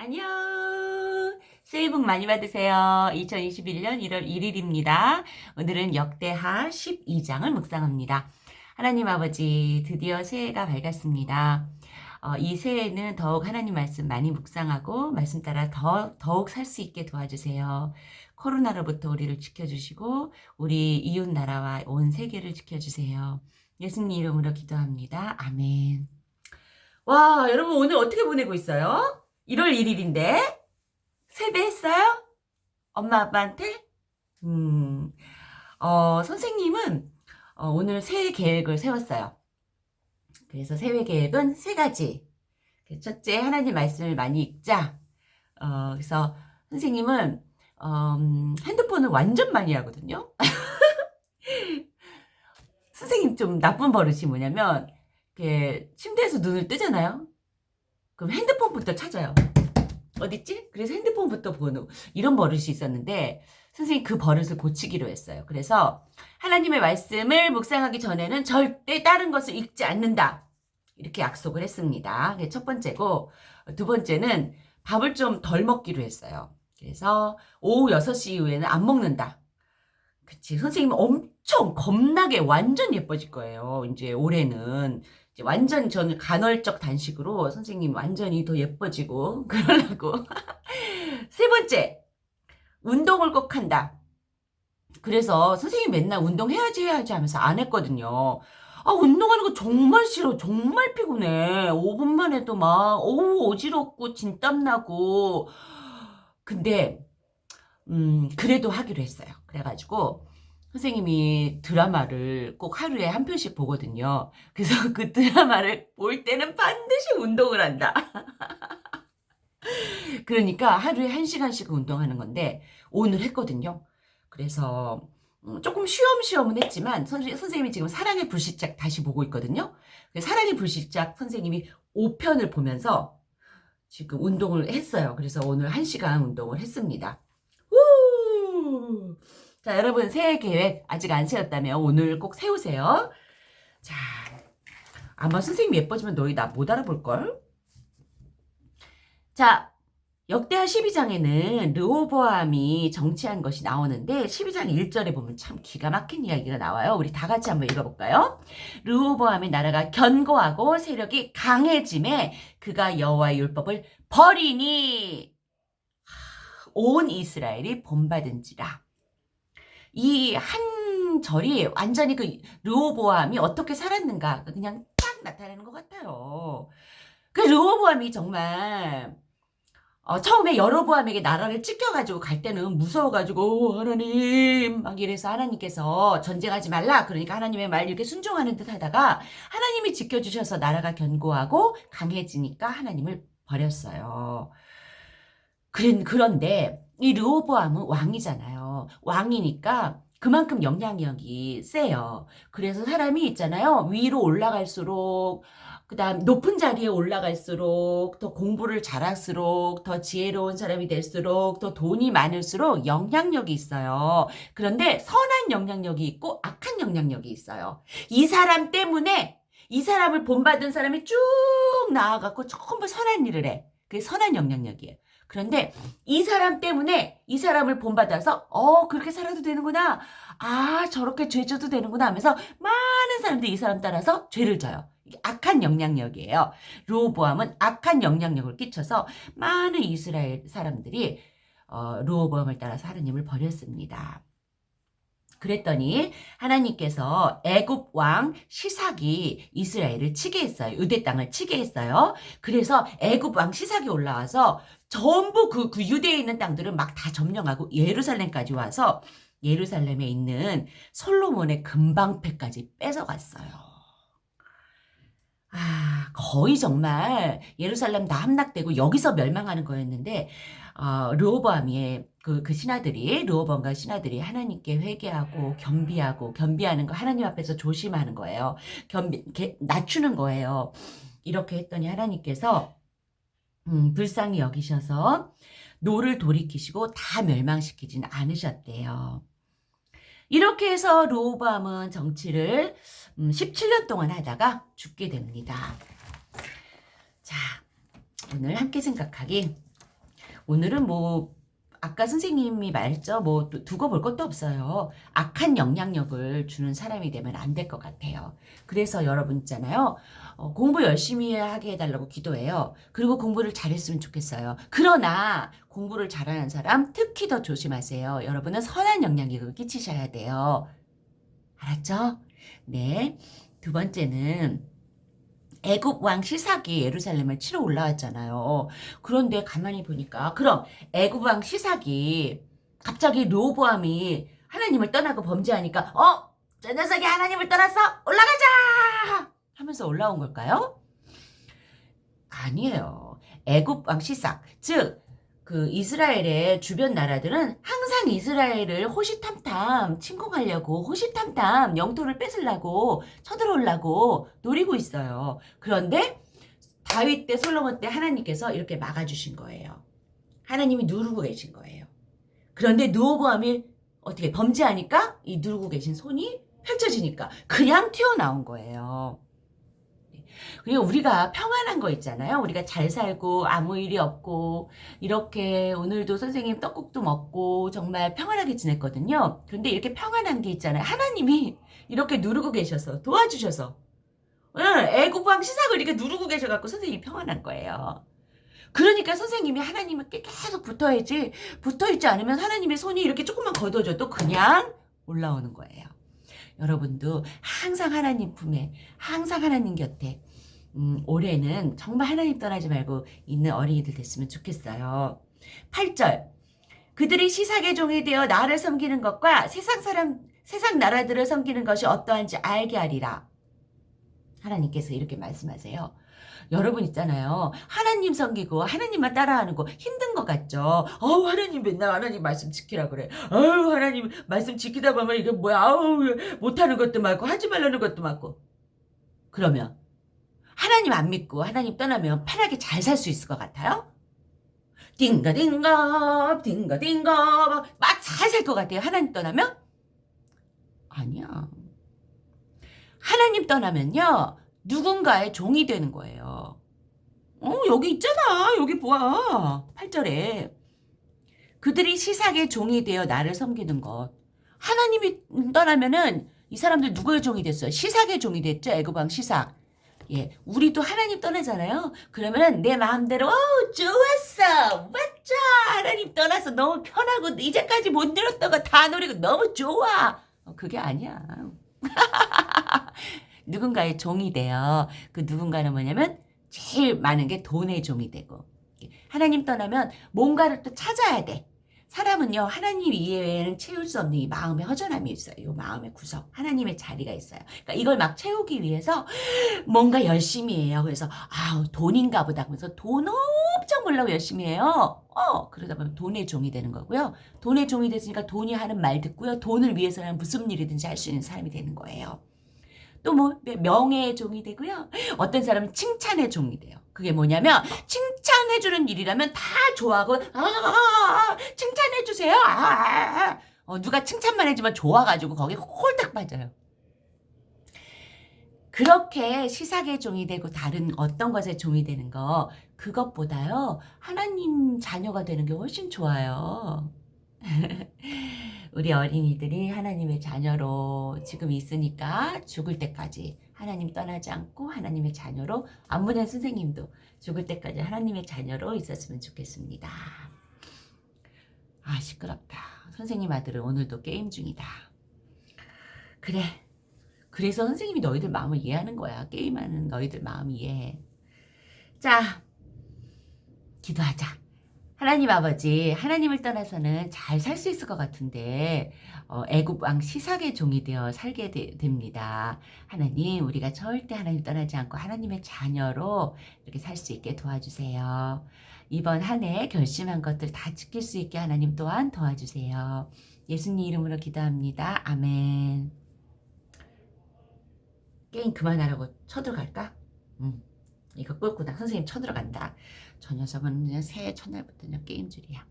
안녕. 새해 복 많이 받으세요. 2021년 1월 1일입니다. 오늘은 역대하 12장을 묵상합니다. 하나님 아버지, 드디어 새해가 밝았습니다. 이 새해에는 더욱 하나님 말씀 많이 묵상하고 말씀 따라 더욱 살 수 있게 도와주세요. 코로나로부터 우리를 지켜주시고 우리 이웃 나라와 온 세계를 지켜주세요. 예수님 이름으로 기도합니다. 아멘. 와, 여러분 오늘 어떻게 보내고 있어요? 1월 1일인데 세배했어요? 엄마 아빠한테? 음, 선생님은 오늘 새해 계획을 세웠어요. 그래서 새해 계획은 세 가지. 첫째, 하나님 말씀을 많이 읽자. 그래서 선생님은 핸드폰을 완전 많이 하거든요. 선생님 좀 나쁜 버릇이 뭐냐면 이렇게 침대에서 눈을 뜨잖아요. 그럼 핸드폰부터 찾아요. 어딨지? 그래서 핸드폰부터 보는 이런 버릇이 있었는데 선생님이 그 버릇을 고치기로 했어요. 그래서 하나님의 말씀을 묵상하기 전에는 절대 다른 것을 읽지 않는다. 이렇게 약속을 했습니다. 그게 첫 번째고 두 번째는 밥을 좀 덜 먹기로 했어요. 그래서 오후 6시 이후에는 안 먹는다. 그치. 선생님은 엄청 겁나게 완전 예뻐질 거예요. 이제 올해는. 이제 완전 저는 간헐적 단식으로 선생님 완전히 더 예뻐지고 그러려고. 세 번째, 운동을 꼭 한다. 그래서 선생님 맨날 운동해야지 하면서 안 했거든요. 운동하는 거 정말 싫어. 정말 피곤해. 5분만 해도 막, 어지럽고, 진땀나고. 근데, 그래도 하기로 했어요. 그래가지고, 선생님이 드라마를 꼭 하루에 한 편씩 보거든요. 그래서 그 드라마를 볼 때는 반드시 운동을 한다. 그러니까 하루에 1시간씩 운동하는 건데 오늘 했거든요. 그래서 조금 쉬엄쉬엄은 했지만 선생님이 지금 사랑의 불시착 다시 보고 있거든요. 사랑의 불시착 선생님이 5편을 보면서 지금 운동을 했어요. 그래서 오늘 1시간 운동을 했습니다. 우! 자, 여러분 새해 계획 아직 안 세웠다면 오늘 꼭 세우세요. 자, 아마 선생님 예뻐지면 너희 나 못 알아볼걸? 자, 역대하 12장에는 르호보암이 정치한 것이 나오는데 12장 1절에 보면 참 기가 막힌 이야기가 나와요. 우리 다 같이 한번 읽어볼까요? 르호보암의 나라가 견고하고 세력이 강해짐에 그가 여호와의 율법을 버리니 온 이스라엘이 본받은지라. 이 한 절이 완전히 그 르호보암이 어떻게 살았는가 그냥 딱 나타내는 것 같아요. 그 르호보암이 정말 처음에 여로보암에게 나라를 찢겨가지고 갈 때는 무서워가지고 하나님 막 이래서 하나님께서 전쟁하지 말라 그러니까 하나님의 말 이렇게 순종하는 듯 하다가 하나님이 지켜주셔서 나라가 견고하고 강해지니까 하나님을 버렸어요. 그런데 이 르호보암은 왕이잖아요. 왕이니까 그만큼 영향력이 세요. 그래서 사람이 있잖아요. 위로 올라갈수록 그다음 높은 자리에 올라갈수록 더 공부를 잘할수록 더 지혜로운 사람이 될수록 더 돈이 많을수록 영향력이 있어요. 그런데 선한 영향력이 있고 악한 영향력이 있어요. 이 사람 때문에 이 사람을 본받은 사람이 쭉 나아가고 전부 선한 일을 해. 그게 선한 영향력이에요. 그런데 이 사람 때문에 이 사람을 본받아서 그렇게 살아도 되는구나. 저렇게 죄 져도 되는구나 하면서 많은 사람들이 이 사람 따라서 죄를 져요. 이게 악한 영향력이에요. 르호보암은 악한 영향력을 끼쳐서 많은 이스라엘 사람들이 르호보암을 따라서 하나님을 버렸습니다. 그랬더니 하나님께서 애굽 왕 시삭이 이스라엘을 치게 했어요. 유대 땅을 치게 했어요. 그래서 애굽 왕 시삭이 올라와서 전부 그 유대에 있는 땅들을 막 다 점령하고 예루살렘까지 와서 예루살렘에 있는 솔로몬의 금방패까지 뺏어갔어요. 거의 정말 예루살렘 다 함락되고 여기서 멸망하는 거였는데 르호보암의 그 신하들이 르호보암과 신하들이 하나님께 회개하고 겸비하는 거 하나님 앞에서 조심하는 거예요. 낮추는 거예요. 이렇게 했더니 하나님께서 불쌍히 여기셔서 노를 돌이키시고 다 멸망시키진 않으셨대요. 이렇게 해서 르호보암은 정치를 17년 동안 하다가 죽게 됩니다. 자, 오늘 함께 생각하기 오늘은 뭐 아까 선생님이 말했죠. 뭐 두고 볼 것도 없어요. 악한 영향력을 주는 사람이 되면 안 될 것 같아요. 그래서 여러분 있잖아요. 공부 열심히 하게 해달라고 기도해요. 그리고 공부를 잘했으면 좋겠어요. 그러나 공부를 잘하는 사람 특히 더 조심하세요. 여러분은 선한 영향력을 끼치셔야 돼요. 알았죠? 네. 두 번째는 애굽 왕 시삭이 예루살렘을 치러 올라왔잖아요. 그런데 가만히 보니까 그럼 애굽 왕 시삭이 갑자기 르호보암이 하나님을 떠나고 범죄하니까 저 녀석이 하나님을 떠났어? 올라가자! 하면서 올라온 걸까요? 아니에요. 애굽 왕 시삭, 즉 그 이스라엘의 주변 나라들은 항상 이스라엘을 호시탐탐 침공하려고 호시탐탐 영토를 뺏으려고 쳐들어오려고 노리고 있어요. 그런데 다윗 때 솔로몬 때 하나님께서 이렇게 막아주신 거예요. 하나님이 누르고 계신 거예요. 그런데 르호보암이 어떻게 범죄하니까 이 누르고 계신 손이 펼쳐지니까 그냥 튀어나온 거예요. 그리고 우리가 평안한 거 있잖아요. 우리가 잘 살고 아무 일이 없고 이렇게 오늘도 선생님 떡국도 먹고 정말 평안하게 지냈거든요. 그런데 이렇게 평안한 게 있잖아요. 하나님이 이렇게 누르고 계셔서 도와주셔서 애굽 왕 시삭을 이렇게 누르고 계셔갖고 선생님이 평안한 거예요. 그러니까 선생님이 하나님께 계속 붙어야지 붙어있지 않으면 하나님의 손이 이렇게 조금만 걷어줘도 그냥 올라오는 거예요. 여러분도 항상 하나님 품에 항상 하나님 곁에 올해는 정말 하나님 떠나지 말고 있는 어린이들 됐으면 좋겠어요. 8절 그들이 시삭의 종이 되어 나를 섬기는 것과 세상 나라들을 섬기는 것이 어떠한지 알게 하리라. 하나님께서 이렇게 말씀하세요. 여러분 있잖아요. 하나님 섬기고 하나님만 따라하는 거 힘든 것 같죠? 하나님 맨날 하나님 말씀 지키라 그래. 하나님 말씀 지키다 보면 이게 뭐야? 못하는 것도 많고 하지 말라는 것도 많고. 그러면 하나님 안 믿고 하나님 떠나면 편하게 잘 살 수 있을 것 같아요? 띵가띵가 막 잘 살 것 같아요. 하나님 떠나면? 아니야. 하나님 떠나면요. 누군가의 종이 되는 거예요. 여기 있잖아. 여기 보아. 8절에. 그들이 시삭의 종이 되어 나를 섬기는 것. 하나님이 떠나면은 이 사람들 누구의 종이 됐어요? 시삭의 종이 됐죠. 애굽 왕 시삭. 예, 우리도 하나님 떠나잖아요. 그러면은 내 마음대로 좋았어. 맞죠? 하나님 떠나서 너무 편하고 이제까지 못 누렸던 거 다 누리고 너무 좋아. 그게 아니야. 누군가의 종이 돼요. 그 누군가는 뭐냐면 제일 많은 게 돈의 종이 되고 하나님 떠나면 뭔가를 또 찾아야 돼. 사람은요 하나님 이외에는 채울 수 없는 이 마음의 허전함이 있어요. 이 마음의 구석 하나님의 자리가 있어요. 그러니까 이걸 막 채우기 위해서 뭔가 열심히 해요. 그래서 돈인가 보다 하면서 돈 엄청 벌려고 열심히 해요. 그러다 보면 돈의 종이 되는 거고요. 돈의 종이 됐으니까 돈이 하는 말 듣고요. 돈을 위해서는 무슨 일이든지 할 수 있는 사람이 되는 거예요. 또 뭐 명예의 종이 되고요. 어떤 사람은 칭찬의 종이 돼요. 그게 뭐냐면 칭찬해주는 일이라면 다 좋아하고 칭찬해주세요. 누가 칭찬만 해주면 좋아가지고 거기에 홀딱 빠져요. 그렇게 시삭의 종이 되고 다른 어떤 것의 종이 되는 거 그것보다요. 하나님 자녀가 되는 게 훨씬 좋아요. 우리 어린이들이 하나님의 자녀로 지금 있으니까 죽을 때까지 하나님 떠나지 않고 하나님의 자녀로 안무된 선생님도 죽을 때까지 하나님의 자녀로 있었으면 좋겠습니다. 시끄럽다. 선생님 아들은 오늘도 게임 중이다. 그래. 그래서 선생님이 너희들 마음을 이해하는 거야. 게임하는 너희들 마음 이해해. 자, 기도하자. 하나님 아버지, 하나님을 떠나서는 잘 살 수 있을 것 같은데 애굽 왕 시삭의 종이 되어 살게 됩니다. 하나님, 우리가 절대 하나님 떠나지 않고 하나님의 자녀로 이렇게 살 수 있게 도와주세요. 이번 한 해 결심한 것들 다 지킬 수 있게 하나님 또한 도와주세요. 예수님 이름으로 기도합니다. 아멘. 게임 그만하라고 쳐들어갈까? 이거 끌고 나 선생님 쳐들어간다. 저 녀석은 그냥 새해 첫날부터 그냥 게임줄이야.